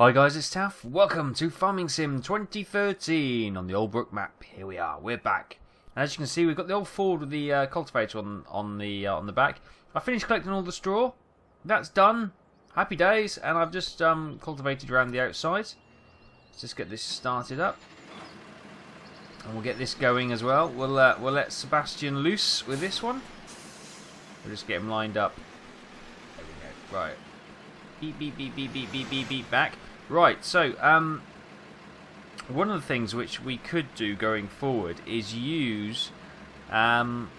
Hi guys, it's Taff. Welcome to Farming Sim 2013 on the Old Brook map. Here we are, we're back. And as you can see, we've got the old Ford with the cultivator on the back. I finished collecting all the straw. That's done. Happy days. And I've just cultivated around the outside. Let's just get this started up. And we'll get this going as well. We'll let Sebastian loose with this one. We'll just get him lined up. There we go. Right. Beep, beep, beep, beep, beep, beep, beep, beep, back. Right, so, one of the things which we could do going forward is use, obviously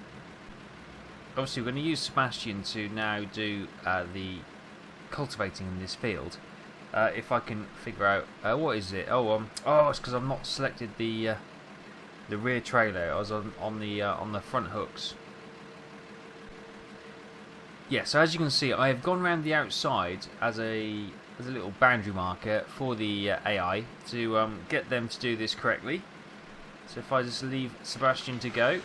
we're going to use Sebastian to now do the cultivating in this field. If I can figure out, what is it? Oh, it's because I've not selected the rear trailer. I was on the front hooks. Yeah, so as you can see, I have gone around the outside as a little boundary marker for the AI to get them to do this correctly. So if I just leave Sebastian to go.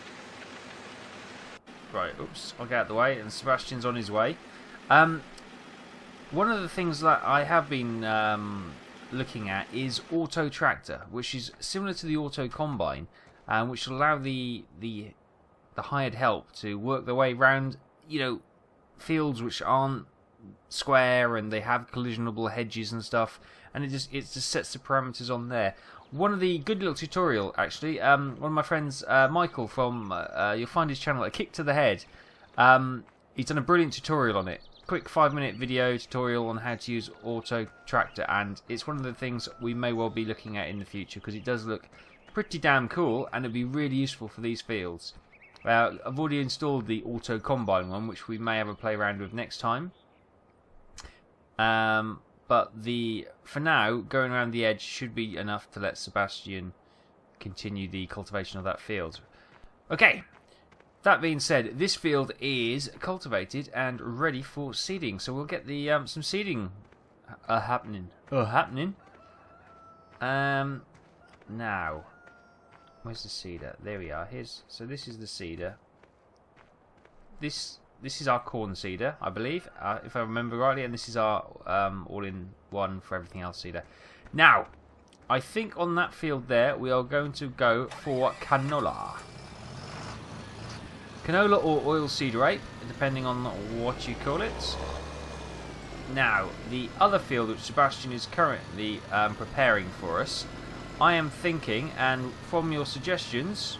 Right, oops, I'll get out of the way, and Sebastian's on his way. One of the things that I have been looking at is auto tractor, which is similar to the auto combine, which will allow the hired help to work their way around, you know, fields which aren't square and they have collisionable hedges and stuff, and it just sets the parameters on there. One of the good little tutorial actually, one of my friends Michael from you'll find his channel, A Kick to the Head, he's done a brilliant tutorial on it. Quick 5-minute video tutorial on how to use auto tractor, and it's one of the things we may well be looking at in the future because it does look pretty damn cool and it'd be really useful for these fields. I've already installed the auto combine one, which we may have a play around with next time. But for now, going around the edge should be enough to let Sebastian continue the cultivation of that field. Okay, that being said, this field is cultivated and ready for seeding. So we'll get the some seeding happening. Now. Where's the seeder? There we are. So this is the seeder. This is our corn seeder, I believe, if I remember rightly, and this is our all-in-one for everything else seeder. Now, I think on that field there we are going to go for canola. Canola or oilseed rape, depending on what you call it. Now, the other field which Sebastian is currently preparing for us, I am thinking, and from your suggestions,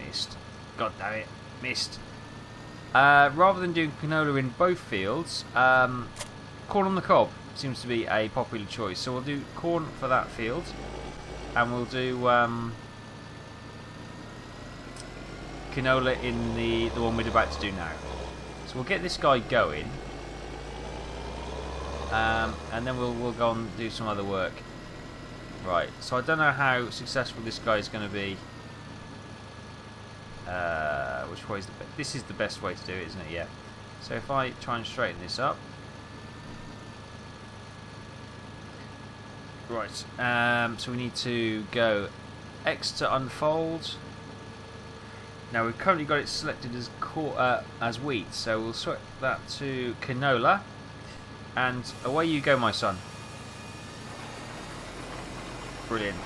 missed. God damn it, missed. Rather than doing canola in both fields, corn on the cob seems to be a popular choice. So we'll do corn for that field, and we'll do canola in the one we're about to do now. So we'll get this guy going, and then we'll go and do some other work. Right, so I don't know how successful this guy is going to be. Which way is the best? This is the best way to do it, isn't it? Yeah. So if I try and straighten this up. Right, so we need to go X to unfold. Now we've currently got it selected as wheat, so we'll switch that to canola. And away you go, my son. Brilliant.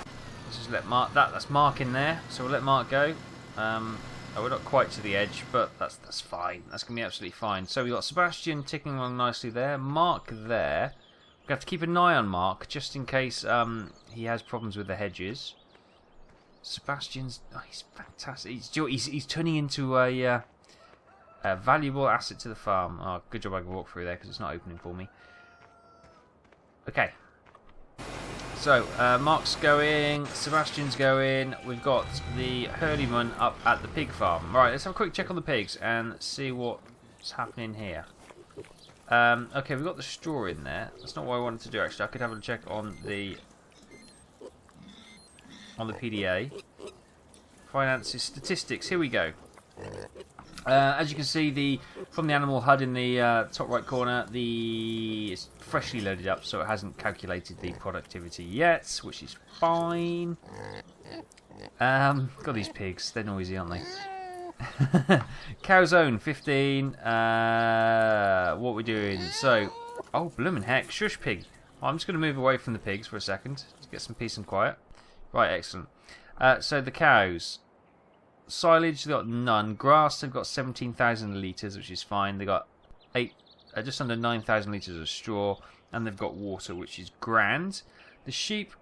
Let's just let Mark. That's Mark in there, so we'll let Mark go. We're not quite to the edge, but that's fine. That's gonna be absolutely fine. So we've got Sebastian ticking along nicely there. Mark there. We have to keep an eye on Mark just in case he has problems with the hedges. Sebastian's he's fantastic. He's turning into a valuable asset to the farm. Oh, good job I can walk through there because it's not opening for me. Okay. So, Mark's going, Sebastian's going, we've got the Hurleyman up at the pig farm. Right, let's have a quick check on the pigs and see what's happening here. Okay, we've got the straw in there. That's not what I wanted to do, actually. I could have a check on the PDA. Finances, statistics, here we go. As you can see, from the animal HUD in the top right corner, it's freshly loaded up, so it hasn't calculated the productivity yet, which is fine. Got these pigs, they're noisy, aren't they? Cow zone 15. What we're doing? So, oh, bloomin' heck, shush pig. I'm just going to move away from the pigs for a second to get some peace and quiet. Right, excellent. So the cows. Silage, they've got none. Grass, they've got 17,000 litres, which is fine. They've got just under 9,000 litres of straw. And they've got water, which is grand. The sheep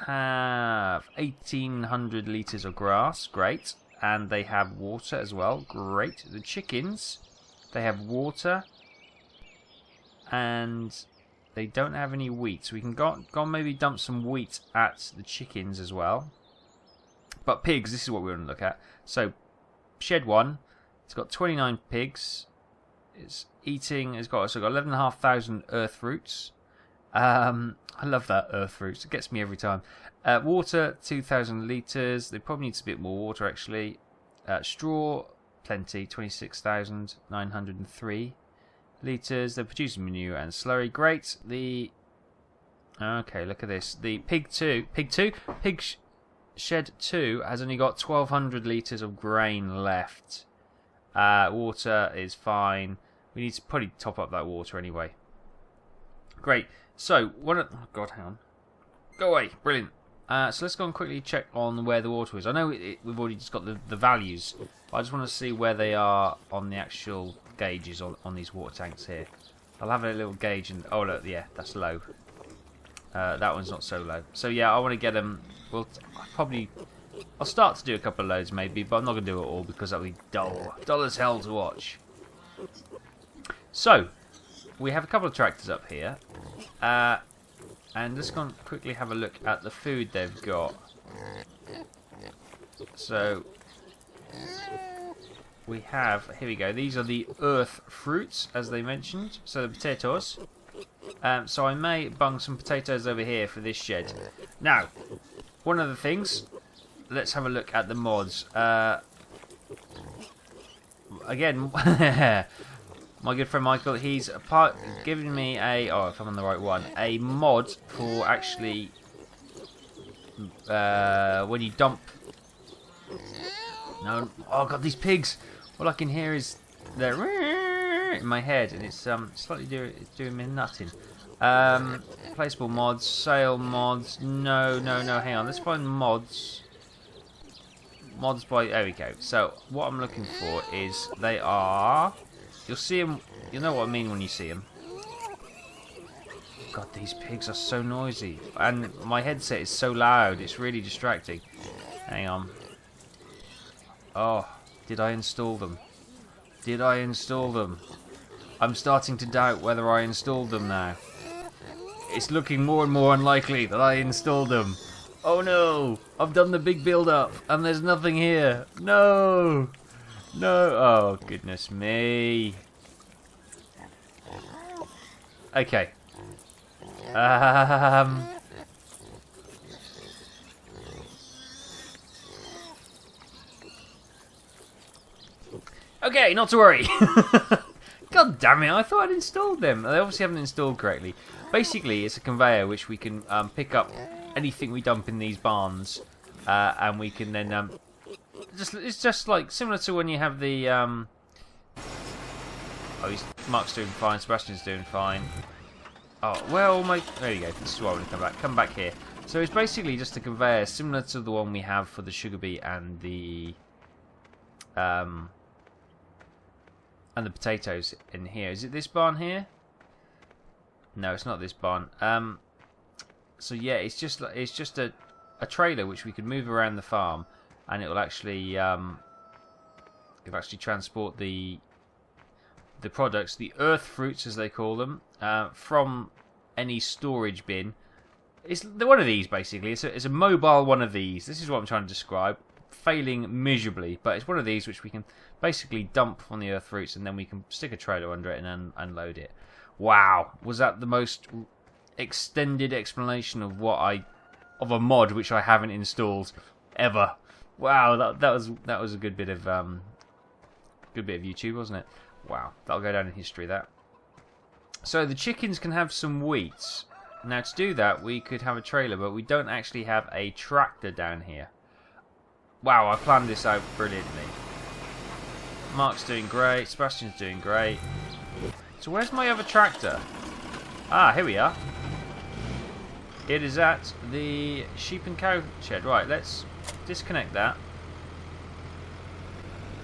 have 1,800 litres of grass. Great. And they have water as well. Great. The chickens, they have water. And they don't have any wheat. So we can go and maybe dump some wheat at the chickens as well. But pigs, this is what we want to look at. So, shed 1, it's got 29 pigs. It's got 11,500 earth roots. I love that, earth roots. It gets me every time. Water, 2,000 litres. They probably need a bit more water, actually. Straw, plenty, 26,903 litres. They're producing manure and slurry. Great. Okay, look at this. The pig shed 2 has only got 1,200 litres of grain left. Water is fine. We need to probably top up that water anyway. Great. So, oh God, hang on. Go away. Brilliant. So let's go and quickly check on where the water is. I know we've already just got the values, but I just want to see where they are on the actual gauges on these water tanks here. I'll have a little gauge and... Oh, look, yeah, that's low. That one's not so low. So, yeah, I want to get them... I'll start to do a couple of loads maybe, but I'm not going to do it all because that'll be dull. Dull as hell to watch. So, we have a couple of tractors up here. And let's go and quickly have a look at the food they've got. So, we have, here we go, these are the earth fruits, as they mentioned. So, the potatoes. So I may bung some potatoes over here for this shed. Now, one of the things, let's have a look at the mods. Again, my good friend Michael, he's giving me if I'm on the right one, a mod for actually when you dump. No, oh God, these pigs! All I can hear is they're in my head, and it's slightly doing me nutting. Placeable mods, sale mods. No, hang on. Let's find mods. Mods by... There we go. So, what I'm looking for is... They are... You'll see them... You'll know what I mean when you see them. God, these pigs are so noisy. And my headset is so loud. It's really distracting. Hang on. Oh, did I install them? Did I install them? I'm starting to doubt whether I installed them now. It's looking more and more unlikely that I installed them. Oh no! I've done the big build-up, and there's nothing here. No! No! Oh, goodness me. Okay. Okay, not to worry. God damn it, I thought I'd installed them. They obviously haven't installed correctly. Basically, it's a conveyor which we can pick up anything we dump in these barns. And we can then... it's just like similar to when you have the... Oh, Mark's doing fine, Sebastian's doing fine. Oh, well, there you go. This is why I want to come back. Come back here. So it's basically just a conveyor similar to the one we have for the sugar beet and the... and the potatoes in here. Is it this barn here? No, it's not this barn. So yeah, it's just a trailer which we could move around the farm, and it will actually transport the products, the earth fruits as they call them, from any storage bin. It's one of these basically. It's a mobile one of these. This is what I'm trying to describe. Failing miserably, but it's one of these which we can basically dump on the earth fruits, and then we can stick a trailer under it and unload it. Wow, was that the most extended explanation of of a mod which I haven't installed ever? Wow, that was a good bit of YouTube, wasn't it? Wow, that'll go down in history. That. So the chickens can have some wheat. Now to do that, we could have a trailer, but we don't actually have a tractor down here. Wow, I planned this out brilliantly. Mark's doing great. Sebastian's doing great. So where's my other tractor? Ah, here we are. It is at the sheep and cow shed. Right, let's disconnect that.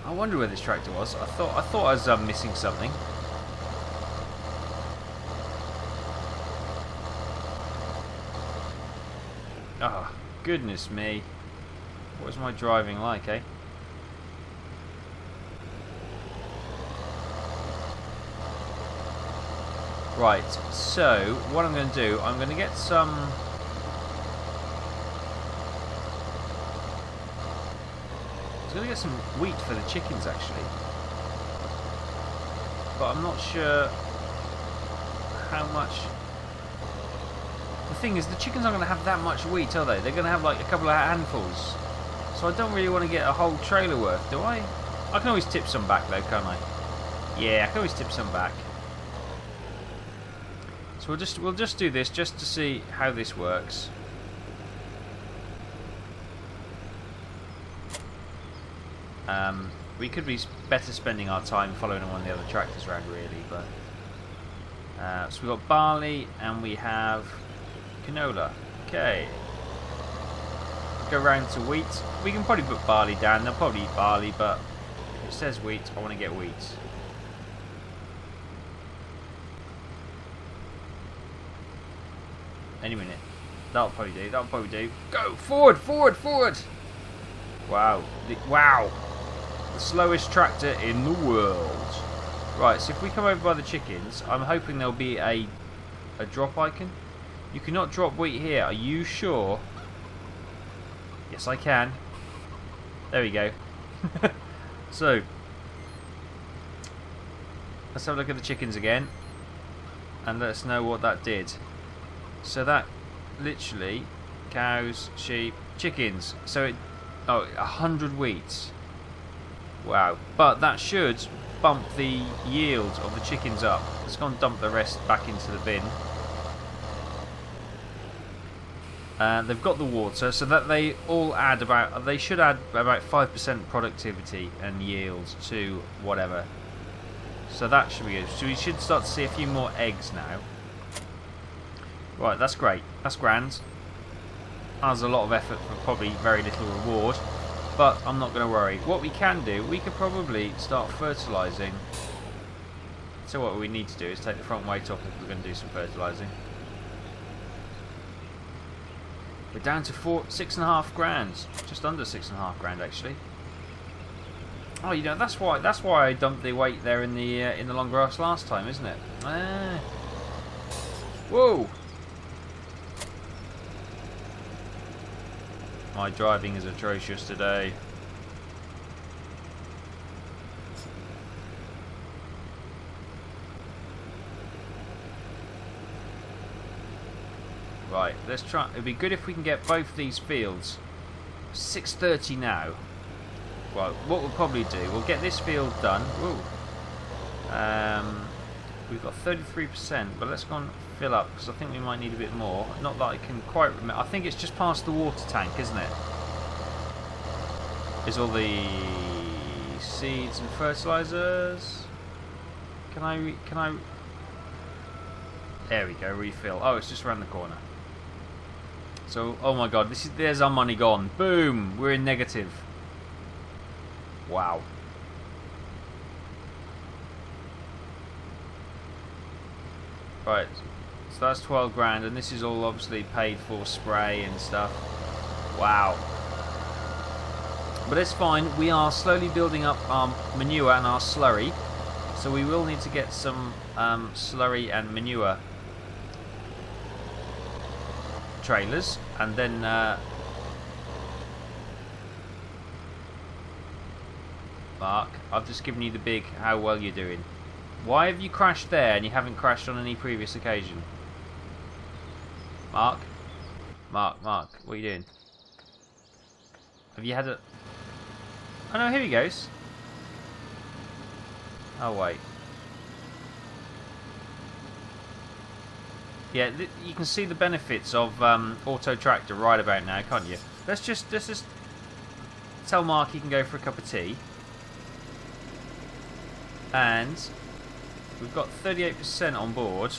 I wonder where this tractor was. I thought I was missing something. Oh, goodness me. What is my driving like, eh? Right, so what I'm going to do, I'm going to get some... I'm going to get some wheat for the chickens, actually. But I'm not sure how much... The thing is, the chickens aren't going to have that much wheat, are they? They're going to have like a couple of handfuls. So I don't really want to get a whole trailer worth, do I? I can always tip some back, though, can't I? Yeah, I can always tip some back. So we'll just do this just to see how this works. We could be better spending our time following one of the other tractors around, really, but so we've got barley and we have canola. Okay. Go round to wheat. We can probably put barley down. They'll probably eat barley, but if it says wheat, I want to get wheat. Any minute. That'll probably do. That'll probably do. Go! Forward! Forward! Forward! Wow. Wow! The slowest tractor in the world. Right, so if we come over by the chickens, I'm hoping there'll be a drop icon. You cannot drop wheat here. Are you sure? Yes, I can. There we go. So, let's have a look at the chickens again. And let us know what that did. So that literally cows, sheep, chickens. So it 100 wheats. Wow. But that should bump the yield of the chickens up. Let's go and dump the rest back into the bin. They've got the water, so that they all add about. They should add about 5% productivity and yield to whatever. So that should be good. So we should start to see a few more eggs now. Right, that's great. That's grand. That's a lot of effort for probably very little reward. But I'm not going to worry. What we can do, we could probably start fertilising. So what we need to do is take the front weight off if we're going to do some fertilising. We're down to 6.5 grand. Just under 6.5 grand actually. Oh, you know, that's why I dumped the weight there in the long grass last time, isn't it? Whoa! My driving is atrocious today. Right, let's try. It'd be good if we can get both these fields. 6:30 now. Well, what we'll probably do, we'll get this field done. Woo. We've got 33%, but let's go and fill up because I think we might need a bit more. Not that I can quite remember. I think it's just past the water tank, isn't it? Is all the seeds and fertilizers? Can I? There we go. Refill. Oh, it's just around the corner. So, oh my God, there's our money gone. Boom! We're in negative. Wow. Right, so that's 12 grand, and this is all obviously paid for spray and stuff. Wow. But it's fine, we are slowly building up our manure and our slurry. So we will need to get some slurry and manure trailers, and then Mark, I've just given you the big how well you're doing. Why have you crashed there and you haven't crashed on any previous occasion? Mark? Mark, what are you doing? Have you had a... Oh no, here he goes. Oh wait. Yeah, you can see the benefits of auto tractor right about now, can't you? Let's just tell Mark he can go for a cup of tea. And we've got 38% on board.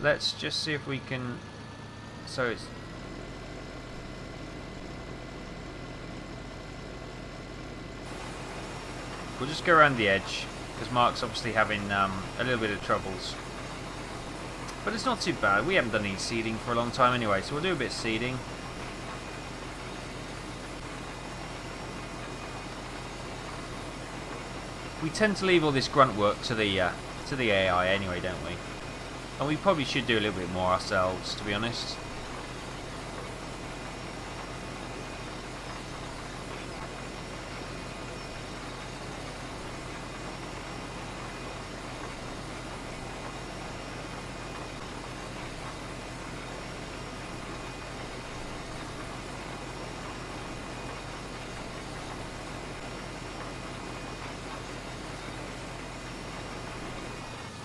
Let's just see if we can So it's... We'll just go around the edge, because Mark's obviously having a little bit of troubles. But it's not too bad. We haven't done any seeding for a long time anyway, so we'll do a bit of seeding. We tend to leave all this grunt work to the AI anyway, don't we? And we probably should do a little bit more ourselves, to be honest.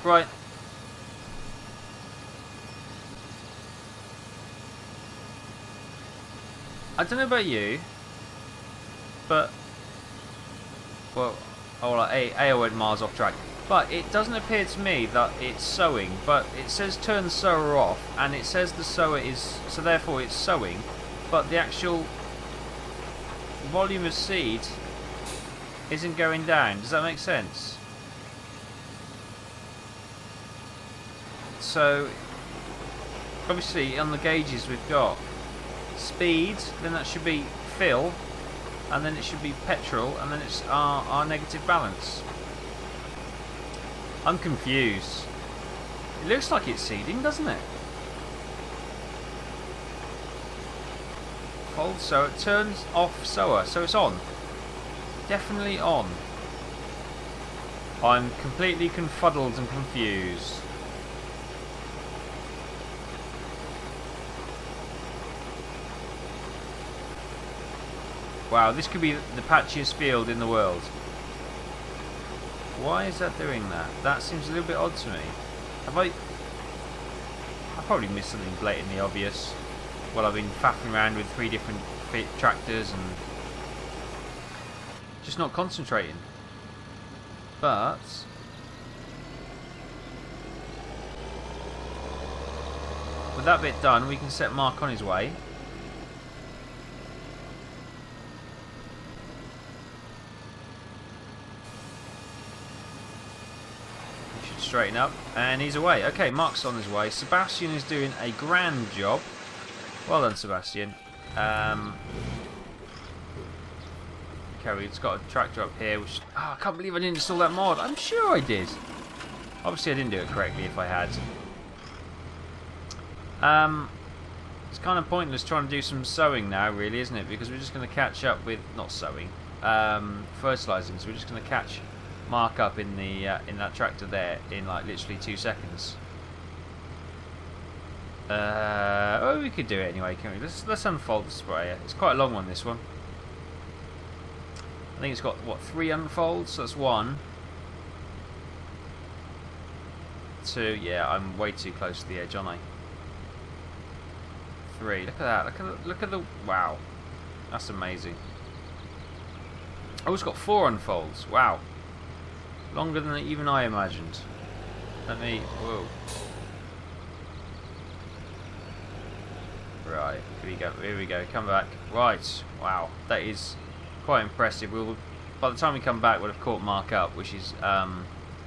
Right. I don't know about you, but well, I went miles off track. But it doesn't appear to me that it's sowing. But it says turn sower off, and it says the sower is, so therefore it's sowing. But the actual volume of seed isn't going down. Does that make sense? So obviously on the gauges we've got speed, then that should be fill, and then it should be petrol, and then it's our negative balance. I'm confused. It looks like it's seeding, doesn't it? Fold sower, turns off sower, so it's on. Definitely on. I'm completely confuddled and confused. Wow, this could be the patchiest field in the world. Why is that doing that? That seems a little bit odd to me. I probably missed something blatantly obvious. Well, I've been faffing around with 3 different tractors and just not concentrating. But with that bit done, we can set Mark on his way. Straighten up, and he's away. Okay, Mark's on his way. Sebastian is doing a grand job. Well done, Sebastian. Okay, we've got a tractor up here, which... Oh, I can't believe I didn't install that mod. I'm sure I did. Obviously, I didn't do it correctly if I had. It's kind of pointless trying to do some sowing now, really, isn't it? Because we're just going to catch up with... Not sowing. Fertilising. So we're just going to catch Mark up in the in that tractor there in like literally 2 seconds. Oh, we could do it anyway, can we? Let's unfold the sprayer. It's quite a long one, this one. I think it's got what, 3 unfolds. So that's 1, 2. Yeah, I'm way too close to the edge, aren't I? 3. Look at that. Look at the wow. That's amazing. Oh, it's got 4 unfolds. Wow. Longer than even I imagined. Let me... Whoa. Right, here we go, come back. Right, wow, that is quite impressive. By the time we come back, we'll have caught Mark up, which is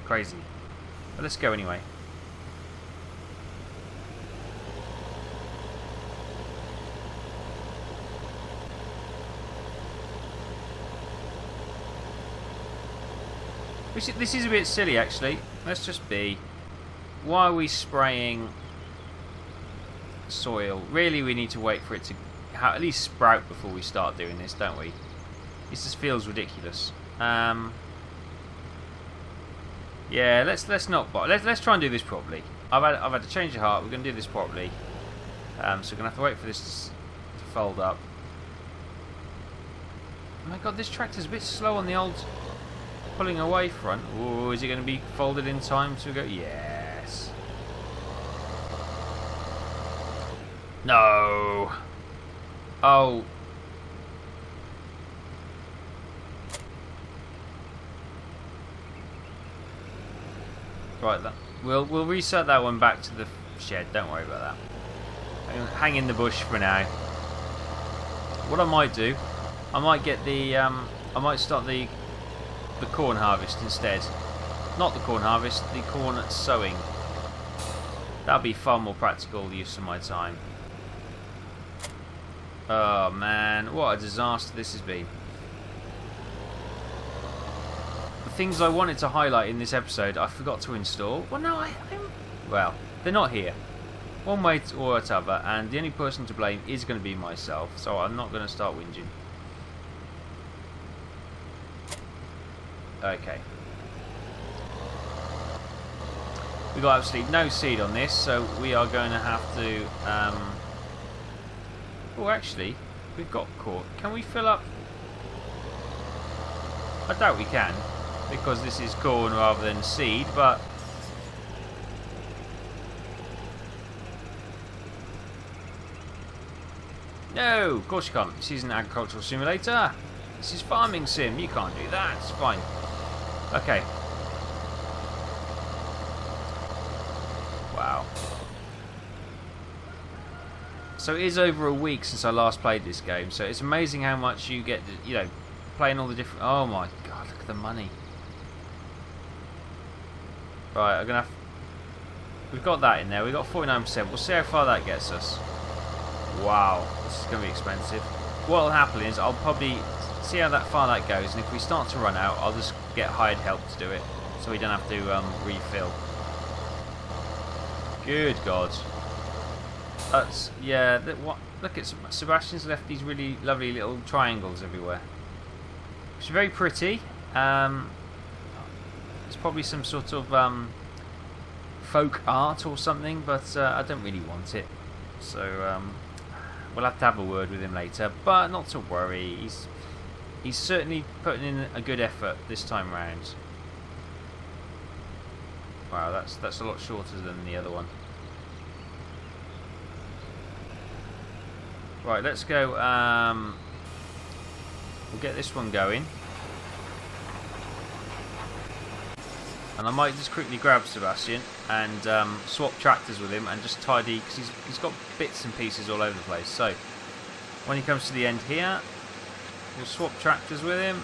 crazy. But let's go anyway. This is a bit silly, actually. Let's just be. Why are we spraying soil? Really, we need to wait for it to at least sprout before we start doing this, don't we? This just feels ridiculous. Yeah, let's not. Let's try and do this properly. I've had to change of heart. We're going to do this properly. So we're going to have to wait for this to fold up. Oh my God, this tractor's a bit slow on the old pulling away front. Oh, is it going to be folded in time to go? Yes. No. Oh. Right, we'll reset that one back to the shed. Don't worry about Hang in the bush for now. What I might do, I might get the, I might start the corn harvest instead. Not the corn harvest, the corn sowing. That'll be far more practical use of my time. Oh man, what a disaster this has been. The things I wanted to highlight in this episode, I forgot to install. Well, no, well, they're not here. One way or another, and the only person to blame is going to be myself, so I'm not going to start whinging. Okay. We've got absolutely no seed on this, so we are going to have to... Oh, actually, we've got corn. Can we fill up... I doubt we can, because this is corn rather than seed, but... No, of course you can't. This is an agricultural simulator. This is farming sim. You can't do that. It's fine. Okay. Wow. So it is over a week since I last played this game. So it's amazing how much you get, you know, playing all the different... Oh my god, look at the money. Right, I'm going to have... We've got that in there. We've got 49%. We'll see how far that gets us. Wow, this is going to be expensive. What will happen is I'll probably see how far that goes, and if we start to run out, I'll just get hired help to do it, so we don't have to refill. Good God. That's, yeah, what? Look at Sebastian's left these really lovely little triangles everywhere. It's very pretty. It's probably some sort of folk art or something, but I don't really want it. So we'll have to have a word with him later, but not to worry. He's certainly putting in a good effort this time round. Wow, that's a lot shorter than the other one. Right, let's go. We'll get this one going, and I might just quickly grab Sebastian and swap tractors with him and just tidy, because he's got bits and pieces all over the place. So when he comes to the end here, we'll swap tractors with him.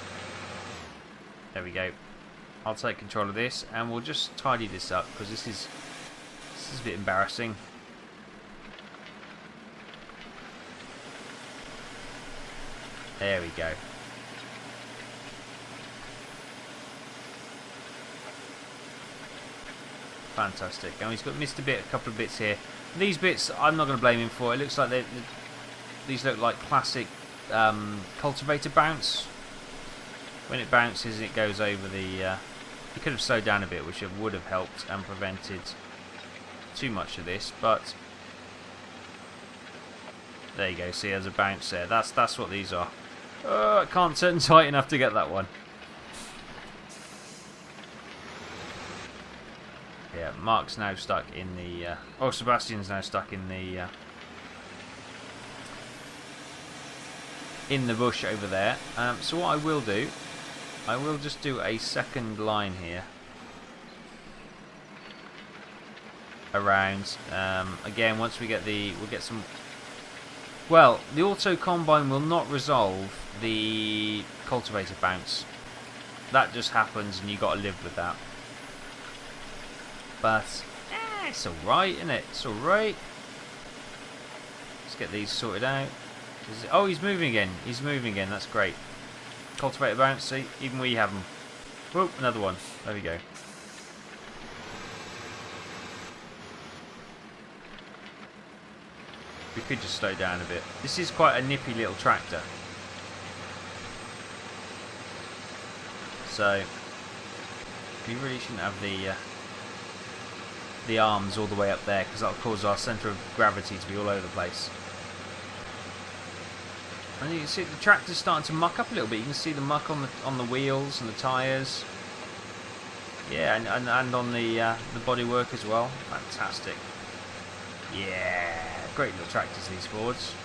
There we go. I'll take control of this and we'll just tidy this up, because this is a bit embarrassing. There we go. Fantastic. And he's missed a couple of bits here. These bits I'm not going to blame him for. It looks like these look like classic cultivator bounce. When it bounces, it goes over the... He could have slowed down a bit, which would have helped and prevented too much of this, but there you go. See, there's a bounce there. That's what these are. I can't turn tight enough to get that one. Yeah, Mark's now stuck in the... oh, Sebastian's now stuck in the bush over there. So what I will do, I will just do a second line here around. Again, once we'll get some... Well, the auto combine will not resolve the cultivator bounce. That just happens, and you got to live with that. But it's alright, isn't it? It's alright. Let's get these sorted out. Oh, he's moving again. He's moving again. That's great. Cultivator bounce. See, even we have them. Whoop, another one. There we go. We could just slow down a bit. This is quite a nippy little tractor. So we really shouldn't have the arms all the way up there, because that'll cause our centre of gravity to be all over the place. And you can see the tractor's starting to muck up a little bit. You can see the muck on the wheels and the tyres. Yeah, and on the bodywork as well. Fantastic. Yeah, great little tractors, these Fords.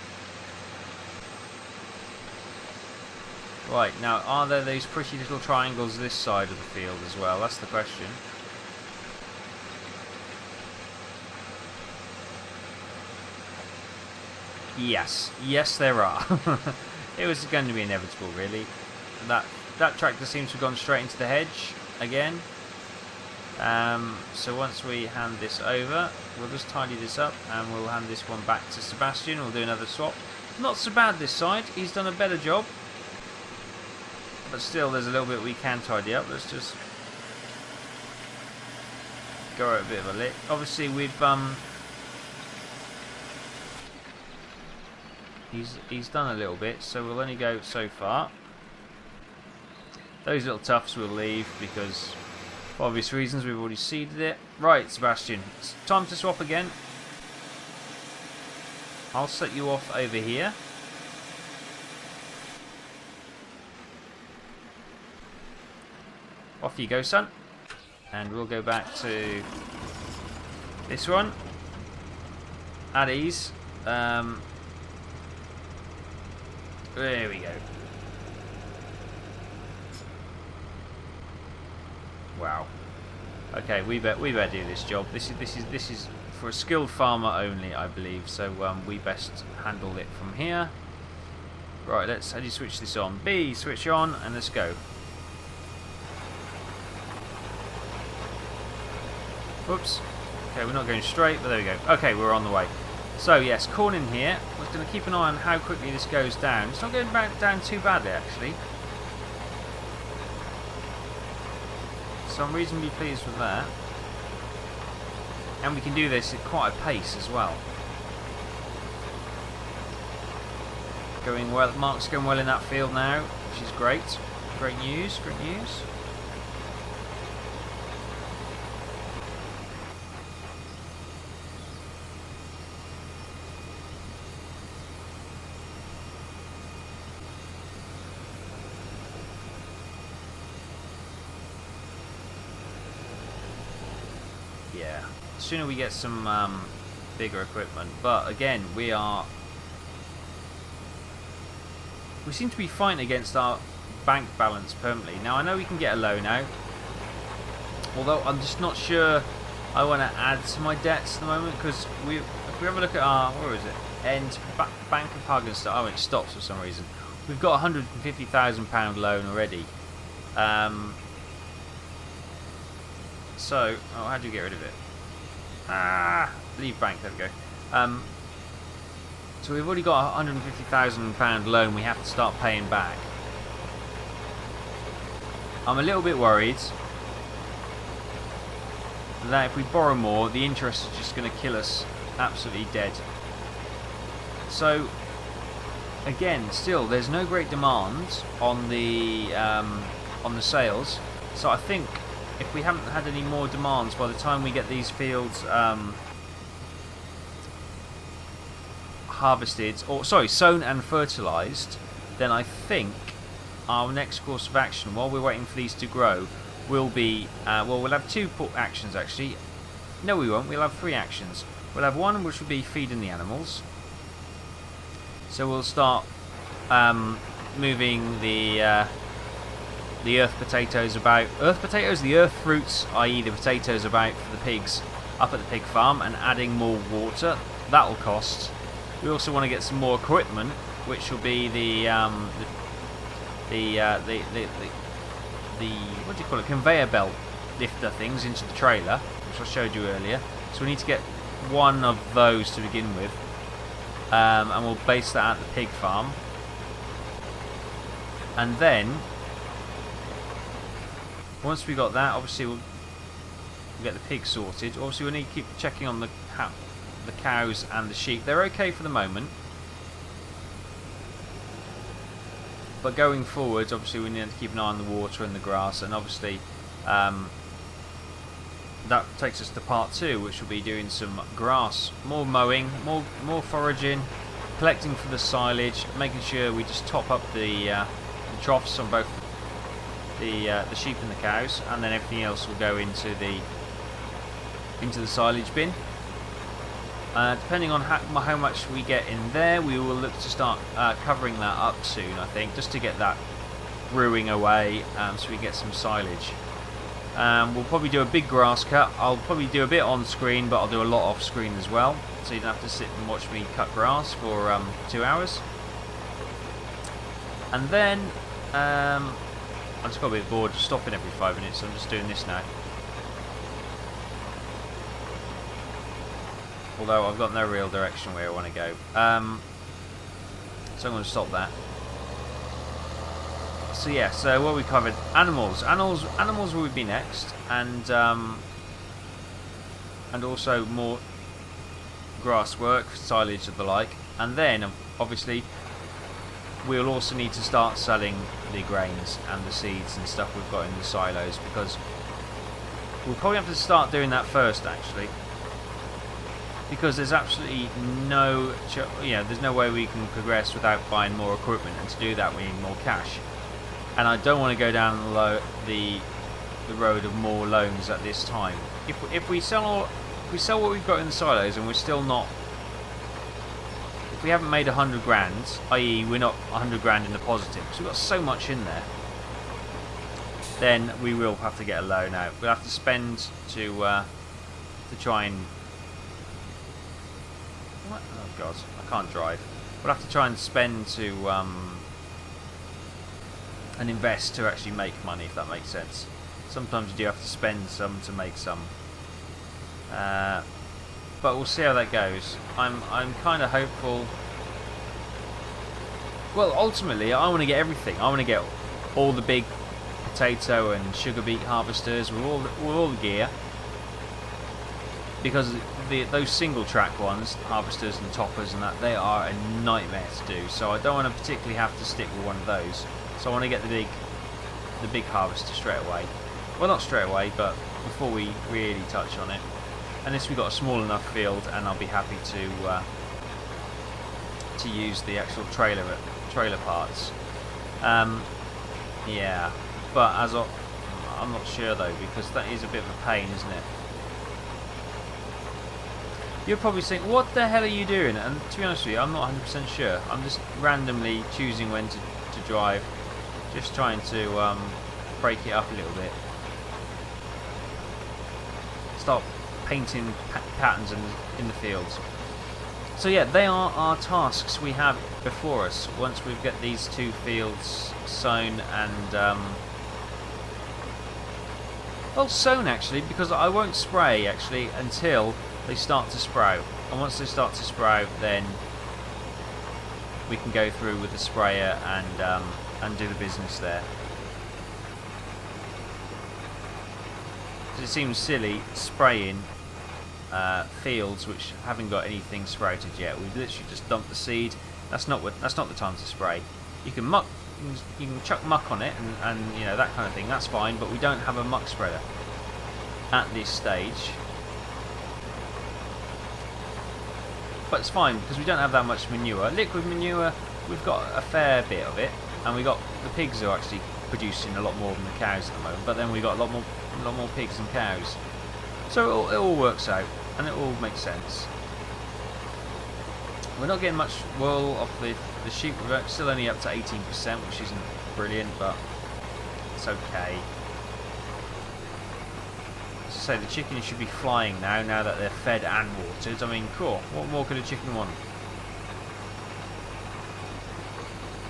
Right, now are there those pretty little triangles this side of the field as well? That's the question. Yes, there are. It was going to be inevitable, really. That tractor seems to have gone straight into the hedge again. So once we hand this over, we'll just tidy this up and we'll hand this one back to Sebastian. We'll do another swap. Not so bad this side. He's done a better job. But still, there's a little bit we can tidy up. Let's just go at a bit of a lick. Obviously, we've he's done a little bit, so we'll only go so far. Those little tufts we'll leave because, for obvious reasons, we've already seeded it. Right, Sebastian, it's time to swap again. I'll set you off over here. Off you go, son. And we'll go back to this one. At ease. There we go. Wow. Okay, we better do this job. This is for a skilled farmer only, I believe. So we best handle it from here. Right, how do you switch this on? B, switch on, and let's go. Whoops. Okay, we're not going straight, but there we go. Okay, we're on the way. So yes, corn in here. We're going to keep an eye on how quickly this goes down. It's not going back down too badly, actually. So I'm reasonably pleased with that. And we can do this at quite a pace as well. Going well. Mark's going well in that field now, which is great. Great news. Great news. Yeah, the sooner we get some bigger equipment, but again we seem to be fighting against our bank balance permanently. Now I know we can get a loan out, although I'm just not sure I want to add to my debts at the moment, because if we have a look at our, where is it, Bank of Hagenstein, oh it stops for some reason. We've got a £150,000 loan already. So, oh, how do you get rid of it? Leave bank, there we go. So we've already got a £150,000 loan we have to start paying back. I'm a little bit worried that if we borrow more, the interest is just going to kill us absolutely dead. So, again, still, there's no great demand on the sales. So I think if we haven't had any more demands by the time we get these fields harvested, or sorry, sown and fertilised, then I think our next course of action, while we're waiting for these to grow, will be, well, we'll have two actions actually. No, we won't. We'll have three actions. We'll have one which will be feeding the animals. So we'll start moving the earth potatoes about. Earth potatoes, the earth fruits, i.e. the potatoes about for the pigs up at the pig farm, and adding more water. That'll cost. We also want to get some more equipment, which will be the what do you call it, conveyor belt lifter things into the trailer, which I showed you earlier. So we need to get one of those to begin with, and we'll base that at the pig farm, and then once we got that, obviously we'll get the pigs sorted. Obviously we need to keep checking on the cows and the sheep. They're okay for the moment, but going forward, obviously we need to keep an eye on the water and the grass, and obviously that takes us to part 2, which will be doing some grass, more mowing, more foraging, collecting for the silage, making sure we just top up the troughs on both the sheep and the cows, and then everything else will go into the silage bin. Depending on how much we get in there, we will look to start covering that up soon, I think, just to get that brewing away, so we get some silage. We'll probably do a big grass cut. I'll probably do a bit on screen, but I'll do a lot off screen as well, so you don't have to sit and watch me cut grass for 2 hours. And then I just got a bit bored of stopping every 5 minutes, so I'm just doing this now. Although I've got no real direction where I want to go, so I'm going to stop that. So yeah, so what we covered: animals will be next, and also more grass work, silage and the like, and then obviously we'll also need to start selling the grains and the seeds and stuff we've got in the silos, because we'll probably have to start doing that first, actually, because there's absolutely no, there's no way we can progress without buying more equipment, and to do that we need more cash. And I don't want to go down the road of more loans at this time. If we sell what we've got in the silos, and we're still not, if we haven't made 100 grand, i.e. we're not 100 grand in the positive, because we've got so much in there, then we will have to get a loan out. We'll have to spend to try and, what? Oh god, I can't drive. We'll have to try and spend to and invest to actually make money, if that makes sense. Sometimes you do have to spend some to make some, but we'll see how that goes. I'm kind of hopeful. Well, ultimately I want to get everything. I want to get all the big potato and sugar beet harvesters with all the gear, because those single track ones, harvesters and toppers and that, they are a nightmare to do. So I don't want to particularly have to stick with one of those. So I want to get the big harvester straight away. Well, not straight away, but before we really touch on it. Unless we've got a small enough field, and I'll be happy to use the actual trailer parts. Yeah, but I'm not sure though, because that is a bit of a pain, isn't it? You're probably saying, what the hell are you doing? And to be honest with you, I'm not 100% sure. I'm just randomly choosing when to drive. Just trying to break it up a little bit. Start painting patterns in the fields. So yeah, they are our tasks we have before us. Once we get these 2 fields sown and well, sown actually, because I won't spray actually until they start to sprout. And once they start to sprout, then we can go through with the sprayer and do the business there. It seems silly spraying fields which haven't got anything sprouted yet. We've literally just dumped the seed. That's not the time to spray. You can chuck muck on it and you know, that kind of thing. That's fine, but we don't have a muck spreader at this stage. But it's fine because we don't have that much manure. Liquid manure, we've got a fair bit of it, and we got the pigs are actually producing a lot more than the cows at the moment. But then we got a lot more pigs and cows, so it all works out and it all makes sense. We're not getting much wool off the sheep. We're still only up to 18%, which isn't brilliant, but it's okay. As I say, the chickens should be flying now that they're fed and watered. I mean, cool. What more could a chicken want?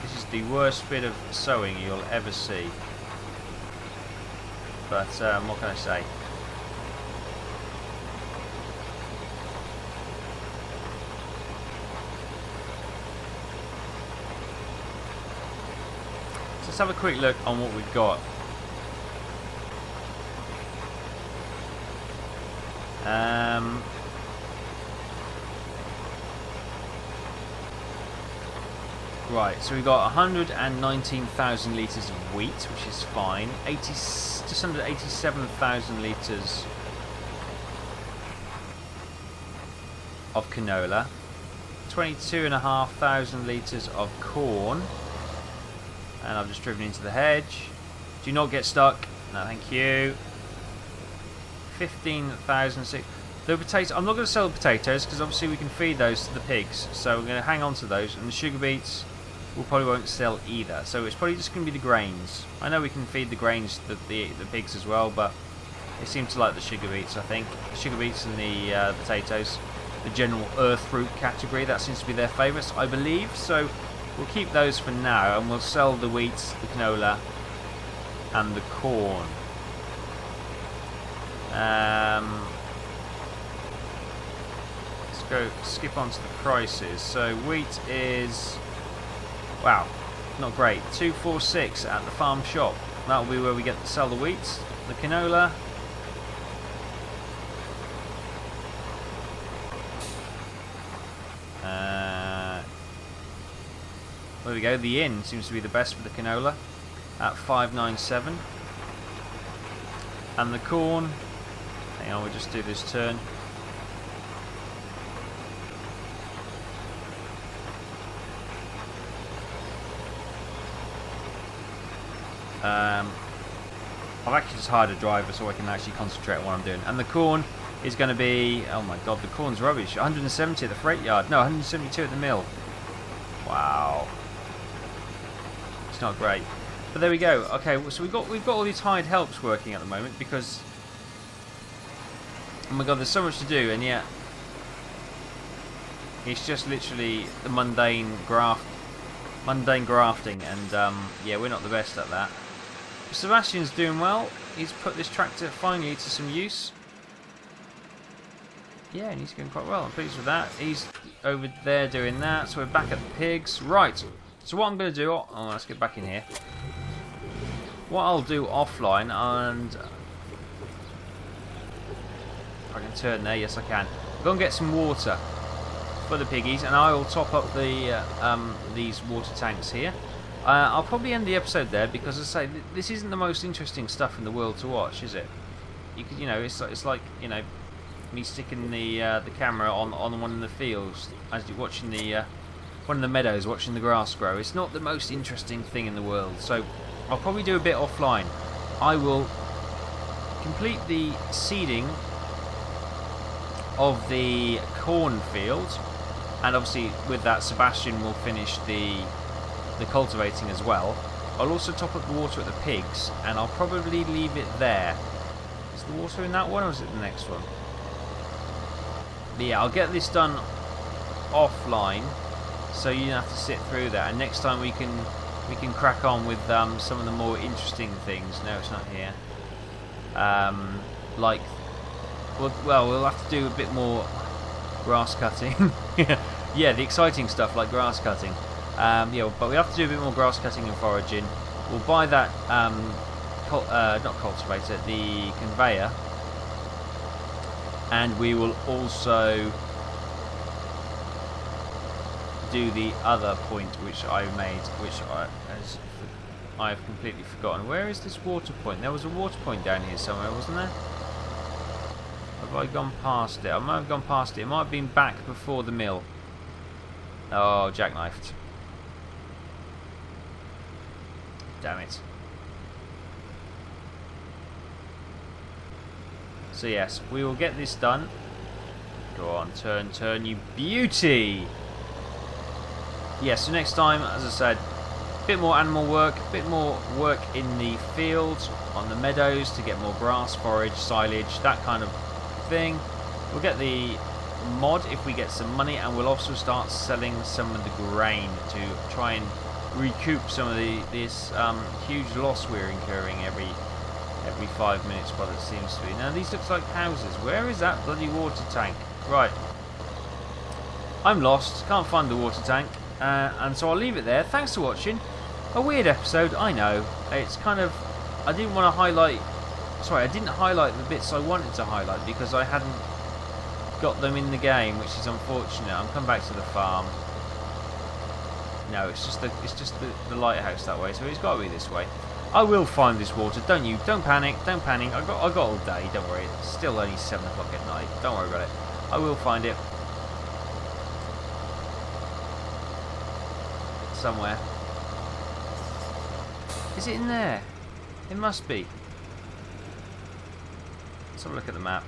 This is the worst bit of sowing you'll ever see. But what can I say? Let's have a quick look on what we've got. Right, so we've got 119,000 litres of wheat, which is fine. Just under 87,000 litres of canola. 22,500 litres of corn. And I've just driven into the hedge. Do not get stuck. No, thank you. 15,000. The potatoes. I'm not going to sell the potatoes because obviously we can feed those to the pigs. So we're going to hang on to those. And the sugar beets we probably won't sell either. So it's probably just going to be the grains. I know we can feed the grains to the pigs as well, but They seem to like the sugar beets, I think. The sugar beets and the potatoes. The general earth fruit category, that seems to be their favourites, I believe. So we'll keep those for now, and we'll sell the wheat, the canola, and the corn. Let's go skip on to the prices. So wheat is, wow, not great. 246 at the farm shop. That'll be where we get to sell the wheat. The canola. There we go. The inn seems to be the best for the canola at 597. And the corn. Hang on, we'll just do this turn. I've actually just hired a driver so I can actually concentrate on what I'm doing. And the corn is going to be, oh my god, the corn's rubbish. 170 at the freight yard. No, 172 at the mill. Wow. It's not great. But there we go. Okay, so we've got all these hired helps working at the moment because, oh my god, there's so much to do, and yet it's just literally the mundane grafting, and yeah, we're not the best at that. But Sebastian's doing well. He's put this tractor finally to some use. Yeah, and he's going quite well. I'm pleased with that. He's over there doing that. So we're back at the pigs. Right. So what I'm going to do... Oh, let's get back in here. What I'll do offline, and... I can turn there. Yes, I can. Go and get some water for the piggies, and I will top up the these water tanks here. I'll probably end the episode there because, as I say, this isn't the most interesting stuff in the world to watch, is it? You know, it's like, you know, me sticking the camera on one of the fields as you're watching the one of the meadows, watching the grass grow. It's not the most interesting thing in the world, so I'll probably do a bit offline. I will complete the seeding of the cornfield, and obviously with that Sebastian will finish the cultivating as well. I'll also top up the water at the pigs, and I'll probably leave it there. Is the water in that one, or is it the next one? But yeah, I'll get this done offline, so you don't have to sit through that. And next time we can crack on with some of the more interesting things. No, it's not here. Like, well, we'll have to do a bit more grass cutting. Yeah, the exciting stuff like grass cutting. Yeah, but we have to do a bit more grass cutting and foraging. We'll buy that not cultivator, the conveyor, and we will also do the other point which I made, which I have completely forgotten. Where is this water point? There was a water point down here somewhere, wasn't there? Have I gone past it? I might have gone past it. It might have been back before the mill. Oh, jackknifed. Damn it. So yes, we will get this done. Go on, turn, you beauty! Yes, so next time, as I said, a bit more animal work, a bit more work in the fields, on the meadows to get more grass, forage, silage, that kind of thing. We'll get the mod if we get some money, and we'll also start selling some of the grain to try and recoup some of this huge loss we're incurring every 5 minutes, but it seems to be. Now these looks like houses. Where is that bloody water tank? Right, I'm lost, can't find the water tank, and so I'll leave it there. Thanks for watching. A weird episode, I know. It's kind of, I didn't highlight the bits I wanted to highlight because I hadn't got them in the game, which is unfortunate. I'm coming back to the farm. No, it's just the lighthouse that way, so it's got to be this way. I will find this water. Don't panic. I got all day. Don't worry. It's still only 7 o'clock at night. Don't worry about it. I will find it somewhere. Is it in there? It must be. Let's have a look at the map.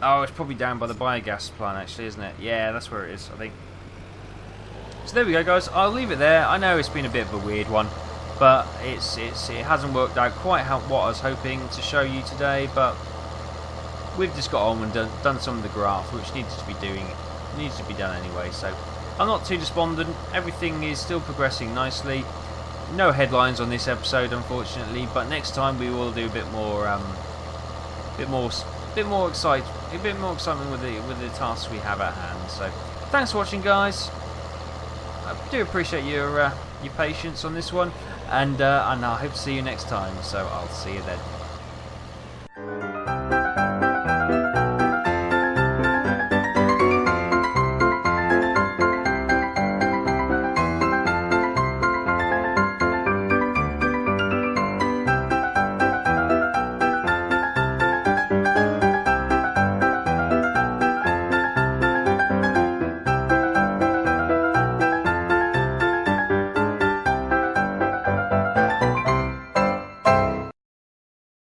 Oh, it's probably down by the biogas plant, actually, isn't it? Yeah, that's where it is, I think. So there we go, guys. I'll leave it there. I know it's been a bit of a weird one. but it hasn't worked out quite what I was hoping to show you today. But we've just got on and done some of the graft, which needs to be done anyway. So I'm not too despondent. Everything is still progressing nicely. No headlines on this episode, unfortunately, but next time we will do a bit more excitement with the tasks we have at hand. So thanks for watching, guys. I do appreciate your patience on this one, and I hope to see you next time. So I'll see you then.